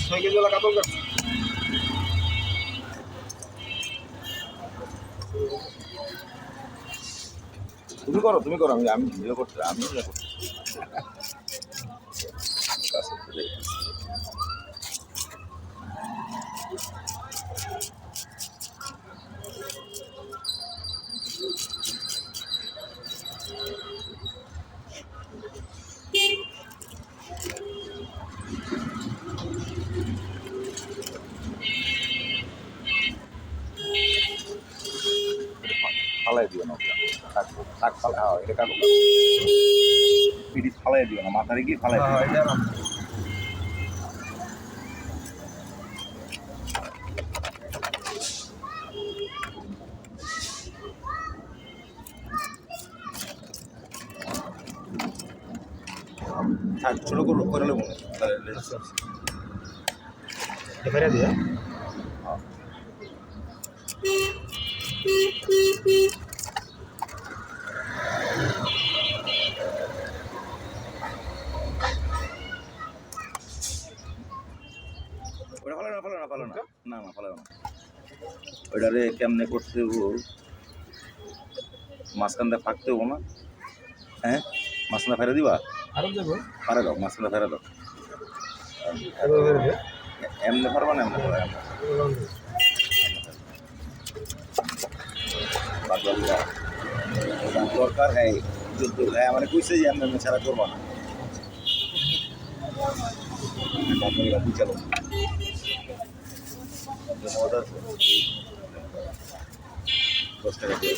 6 KG OLA কাতল কাটছে। তুমি করো আমি ভিডিও করতে আমি ভিডিও করতে ফালাই দিও না শাক ফালা এটা কাটো পিঠি ফালাই দিও না মাথায় গিয়ে ফালাই দিও ছোট করে নেবো ফেরে দিয়া ফালো না ওইটারে কেমনে করতে হবো মাঝখানটা ফাঁকতে হবো না হ্যাঁ মাঝখানটা ফেরে দিবা আরো যাবো ফেরে দাও মাঝখানটা ফেরে দাও এমনি পারবা না এমনি দরকার হ্যাঁ যুদ্ধ হ্যাঁ মানে কইছে যে এমনি ছাড়া করবা না বুঝালো মজা আছে 10 টাকা দিয়ে